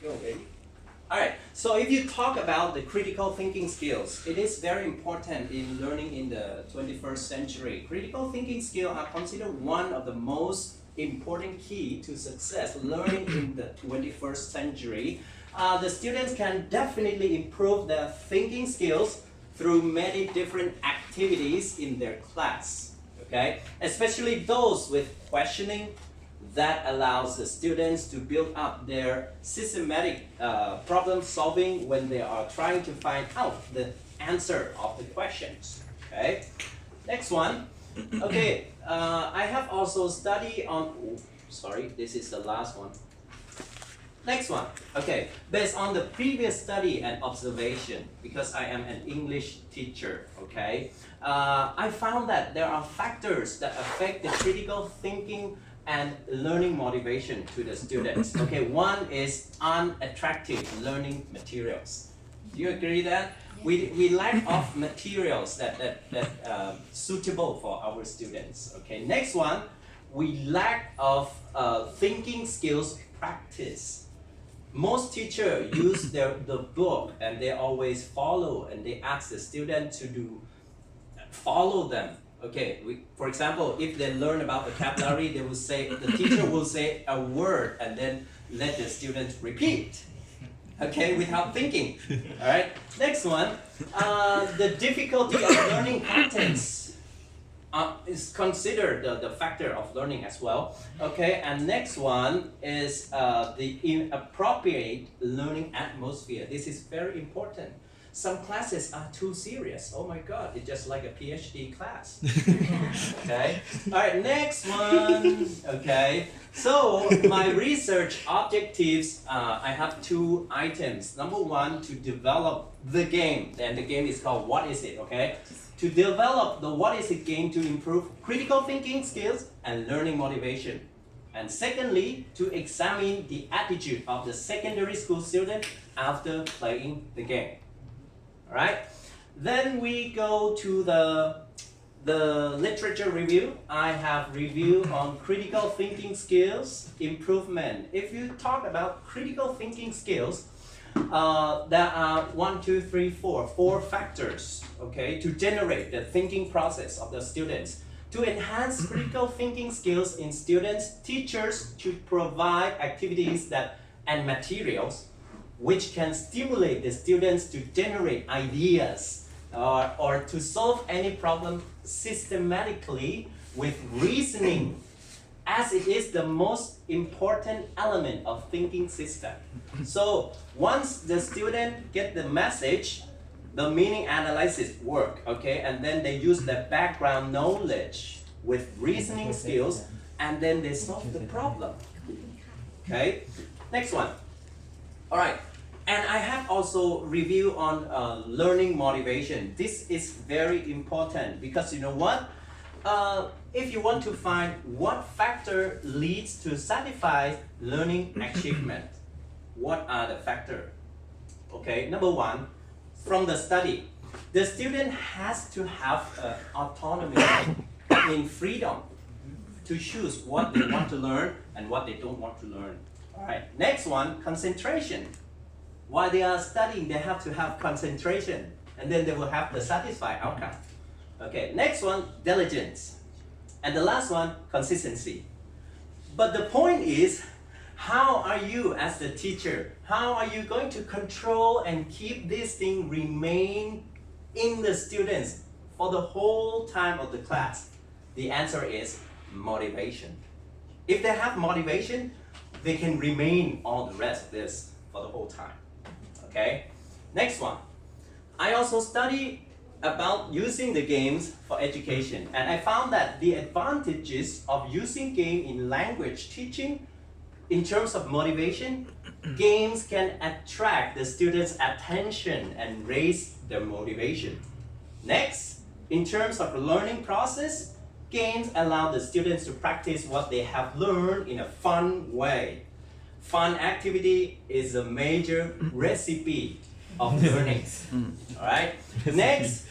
Go, baby. All right, so if you talk about the critical thinking skills, it is very important in learning in the 21st century. Critical thinking skills are considered one of the most important key to success learning in the 21st century. The students can definitely improve their thinking skills through many different activities in their class, okay? Especially those with questioning, that allows the students to build up their systematic problem solving when they are trying to find out the answer of the questions. Okay, next one. Okay, I have also studied on, sorry, this is the last one. Next one. Okay, based on the previous study and observation, because I am an English teacher, okay, I found that there are factors that affect the critical thinking and learning motivation to the students. Okay, one is unattractive learning materials. Do you agree that? We lack of materials that suitable for our students. Okay, next one, we lack of thinking skills practice. Most teachers use the book and they always follow and they ask the student to follow them. Okay, for example, if they learn about vocabulary, they will say, the teacher will say a word and then let the student repeat, okay, without thinking. All right, next one, the difficulty of learning contents is considered the factor of learning as well. Okay, and next one is the inappropriate learning atmosphere. This is very important. Some classes are too serious. Oh my God, it's just like a PhD class. Okay. All right, next one. Okay. So my research objectives, I have two items. Number one, to develop the game, and the game is called What Is It? Okay. To develop the What Is It game to improve critical thinking skills and learning motivation. And secondly, to examine the attitude of the secondary school student after playing the game. All right, then we go to the literature review. I have review on critical thinking skills improvement. If you talk about critical thinking skills, there are 4 factors, okay, to generate the thinking process of the students. To enhance critical thinking skills in students, teachers should provide activities and materials which can stimulate the students to generate ideas or to solve any problem systematically with reasoning, as it is the most important element of thinking system. So once the student get the message, the meaning analysis work, okay, and then they use the background knowledge with reasoning skills, and then they solve the problem. Okay, next one. All right, and I have also review on learning motivation. This is very important because you know what? If you want to find what factor leads to satisfied learning achievement, what are the factors? Okay, number one, from the study, the student has to have autonomy in freedom to choose what they want to learn and what they don't want to learn. All right, next one, concentration. While they are studying, they have to have concentration, and then they will have the satisfied outcome. Okay, next one, diligence. And the last one, consistency. But the point is, how are you as the teacher, how are you going to control and keep this thing remain in the students for the whole time of the class? The answer is motivation. If they have motivation, they can remain all the rest of this for the whole time. Okay, next one. I also study about using the games for education, and I found that the advantages of using game in language teaching in terms of motivation, games can attract the students' attention and raise their motivation. Next, in terms of the learning process, games allow the students to practice what they have learned in a fun way. Fun activity is a major recipe of learning. All right. Next,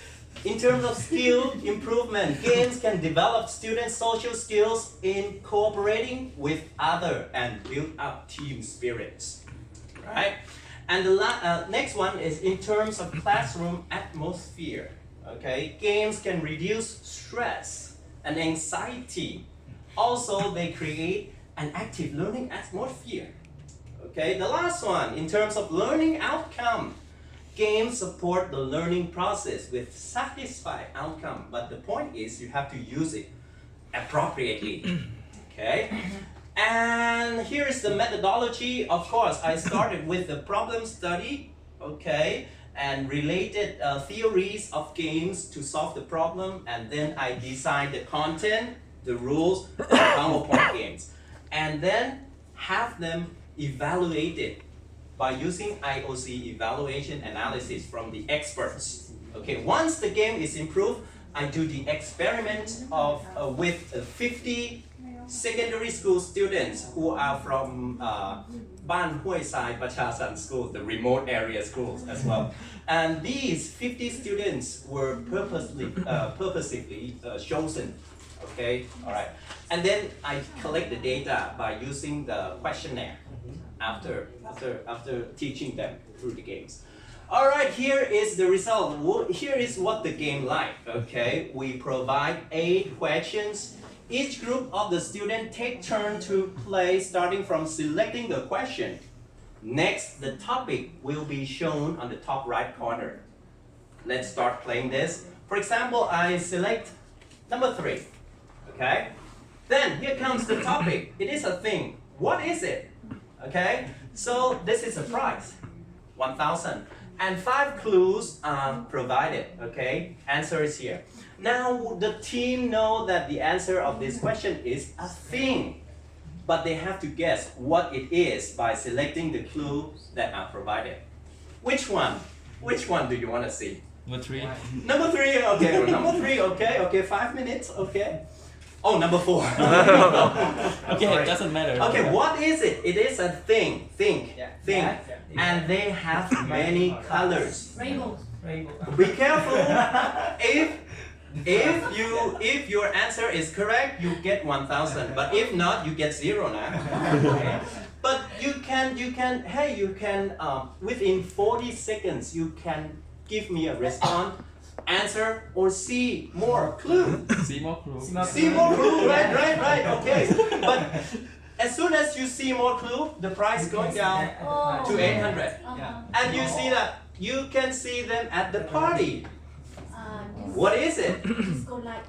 in terms of skill improvement, games can develop students' social skills in cooperating with others and build up team spirits. right? And the next one is in terms of classroom atmosphere. Okay, games can reduce stress and anxiety. Also, they create an active learning atmosphere. Okay, the last one, in terms of learning outcome, games support the learning process with satisfied outcome. But the point is, you have to use it appropriately. Okay, and here is the methodology. Of course, I started with the problem study. Okay, and related theories of games to solve the problem, and then I designed the content, the rules, and PowerPoint games, and then have them evaluated by using IOC evaluation analysis from the experts. Okay, once the game is improved, I do the experiment of with 50 secondary school students who are from Ban Hoi Sai Pachasan schools, the remote area schools as well. And these 50 students were purposely chosen. Okay, all right. And then I collect the data by using the questionnaire after teaching them through the games. All right, here is the result. Here is what the game like. Okay, we provide 8 questions. Each group of the students take turn to play, starting from selecting the question. Next, the topic will be shown on the top right corner. Let's start playing this. For example, I select number 3. Okay? Then here comes the topic. It is a thing. What is it? Okay? So this is a prize. 1,000. And 5 clues are provided. Okay? Answer is here. Now the team know that the answer of this question is a thing. But they have to guess what it is by selecting the clues that are provided. Which one? Which one do you want to see? Number 3. Number 3, okay. Number 3, okay. Okay, 5 minutes, okay. Oh, number 4. Okay, it doesn't matter. Okay, what is it? It is a thing. Think. And they have many colors. Rainbow. Be careful. If your answer is correct, you get 1,000. But if not, you get 0 now. Okay. But you can within 40 seconds you can give me a response, answer, or see more clue. See more clue. See more clue, right, okay. But as soon as you see more clue, the price going down to 800. And you see that you can see them at the party. What is it? Disco light.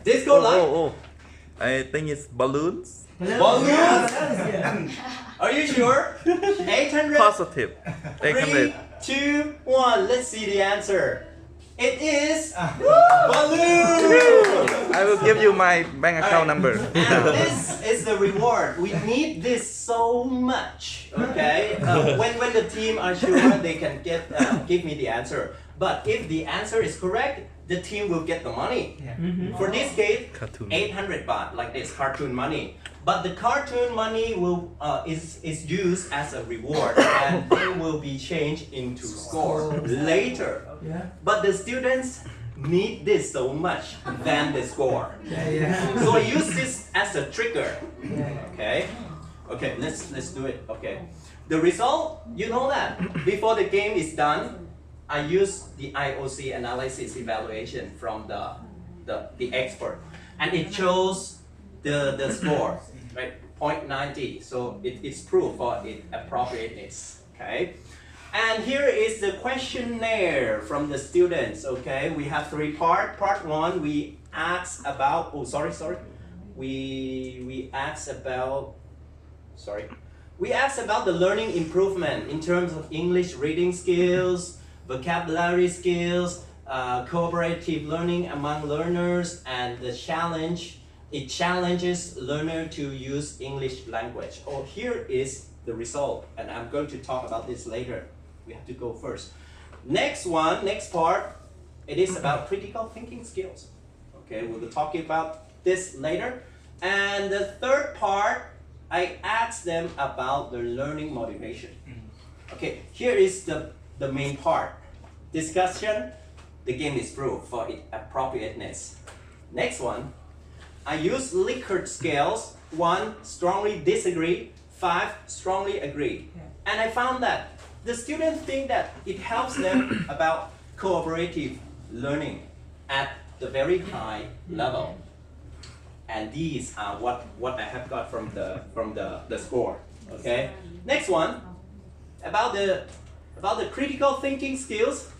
Disco light? Oh. I think it's balloons. Balloons? Are you sure? 800? Positive. 800. 3, 2, 1. Let's see the answer. It is balloon. I will give you my bank account number. And this is the reward. We need this so much. Okay. When the team are sure, they can give me the answer. But if the answer is correct, the team will get the money. For this case, Cartoon. 800 baht, like this, cartoon money. But the cartoon money is used as a reward, and it will be changed into score later. But the students need this so much than the score. So I use this as a trigger. Okay. Okay. Let's do it. Okay. The result, you know that before the game is done, I use the IOC analysis evaluation from the expert, and it shows the score, right? 0.90. So it's proof for its appropriateness. Okay. And here is the questionnaire from the students. Okay, we have 3 parts. Part 1, we ask about. Oh, sorry. We ask about. We ask about the learning improvement in terms of English reading skills, vocabulary skills, cooperative learning among learners, and the challenge. It challenges learner to use English language. Oh, here is the result, and I'm going to talk about this later. We have to go first. Next part, it is about critical thinking skills. Okay, we'll be talking about this later. And the third part, I asked them about their learning motivation. Okay, here is the main part. Discussion, the game is proof for its appropriateness. Next one, I use Likert scales. 1, strongly disagree. 5 strongly agree. And I found that the students think that it helps them about cooperative learning at the very high level. And these are what I have got from the score. Okay. Next one, about the critical thinking skills.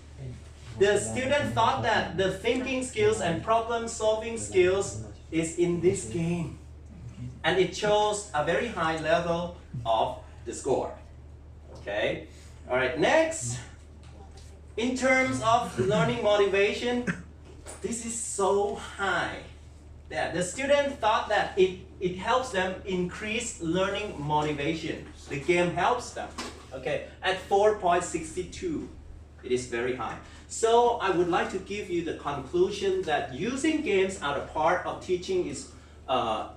The student thought that the thinking skills and problem solving skills is in this game, and it shows a very high level of the score. Okay. All right. Next, in terms of learning motivation, this is so high. Yeah, the student thought that it helps them increase learning motivation. The game helps them. Okay, at 4.62, it is very high. So I would like to give you the conclusion that using games as a part of teaching is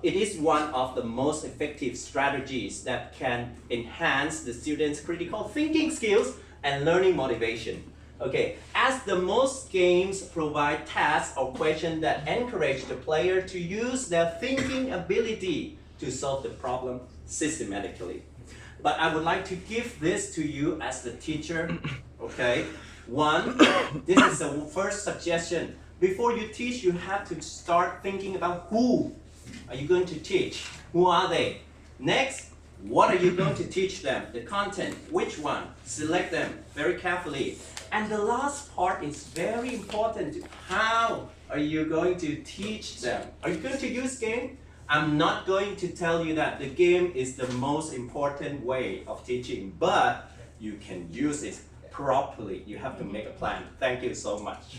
it is one of the most effective strategies that can enhance the students' critical thinking skills and learning motivation. Okay, as the most games provide tasks or questions that encourage the player to use their thinking ability to solve the problem systematically. But I would like to give this to you as the teacher. Okay, one, this is the first suggestion. Before you teach, you have to start thinking about who are you going to teach? Who are they? Next, what are you going to teach them? The content, which one? Select them very carefully. And the last part is very important. How are you going to teach them? Are you going to use game? I'm not going to tell you that the game is the most important way of teaching, but you can use it properly. You have to make a plan. Thank you so much.